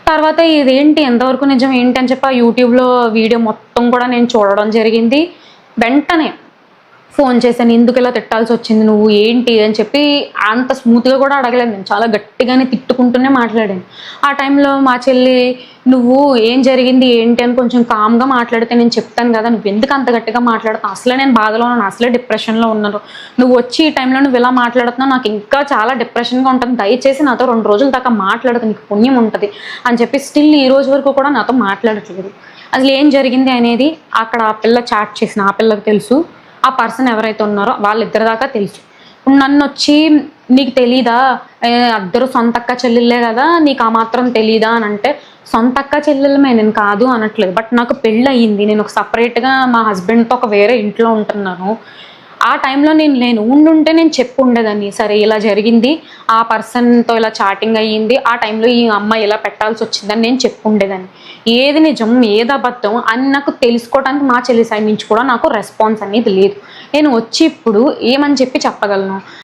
తర్వాత ఇదేంటి ఎంతవరకు నిజం ఏంటి అని చెప్పి ఆ యూట్యూబ్‌లో వీడియో మొత్తం కూడా నేను చూడడం జరిగింది. వెంటనే ఫోన్ చేశాను. ఎందుకిలా తిట్టాల్సొచ్చింది నువ్వు? ఏంటి? అని చెప్పి అంత స్మూత్‌గా కూడా అడగలేదు నేను. చాలా గట్టిగానే తిట్టుకుంటూనే మాట్లాడాను. ఆ టైంలో మా చెల్లి "నువ్వు ఏం జరిగింది? ఏంటి?" అని కొంచెం కామ్‌గా మాట్లాడితే నేను చెప్తాను గదా! "నువ్వెందుకు అంత గట్టిగా మాట్లాడుతున్నావు? అసలే నేను బాధలో ఉన్నాను. అసలే డిప్రెషన్‌లో ఉన్నాను. నువ్వొచ్చి ఈ టైంలో నువ్విలా మాట్లాడుతున్నావు. నాకు ఇంకా చాలా డిప్రెషన్‌గా ఉంటుంది. దయచేసి నాతో 2 రోజుల దాకా మాట్లాడకు. నీకు పుణ్యం ఉంటది." అని చెప్పి స్టిల్ ఈ రోజు వరకు కూడా నాతో మాట్లాడట్లేదు. అసలు ఏం జరిగింది అనేది అక్కడ ఆ పిల్ల చాట్ చేసిన ఆ పిల్లకి తెలుసు. ఆ పర్సన్ ఎవరైతే ఉన్నారో వాళ్ళిద్దరి దాకా తెలుసు. నన్నొచ్చి "నీకు తెలీదా? అద్దరు సొంతక్క చెల్లెళ్ళే గదా! నీకు ఆ మాత్రం తెలీదా?" అనంటే, సొంతక్క చెల్లెళ్ళమే నేను కాదు అనట్లేదు. బట్ నాకు పెళ్లయింది. నేనొక సెపరేట్‌గా మా హస్బెండ్‌తో ఒక వేరే ఇంట్లో ఉంటున్నాను. ఆ టైంలో నేను లేను. ఉండుంటే నేను చెప్పుండేదాన్ని. సరే ఇలా జరిగింది. ఆ పర్సన్‌తో ఇలా చాటింగ్ అయ్యింది. ఆ టైంలో ఈ అమ్మాయి ఇలా పెట్టాల్సొచ్చిందని నేను చెప్పుండేదాన్ని. ఏది నిజం, ఏది అబద్ధం అని నాకు తెలుసుకోవడానికి మా చెల్లి సైడ్ నుంచి కూడా నాకు రెస్పాన్స్ అనేది లేదు. నేను వచ్చి ఇప్పుడు ఏమని చెప్పి చెప్పగలను?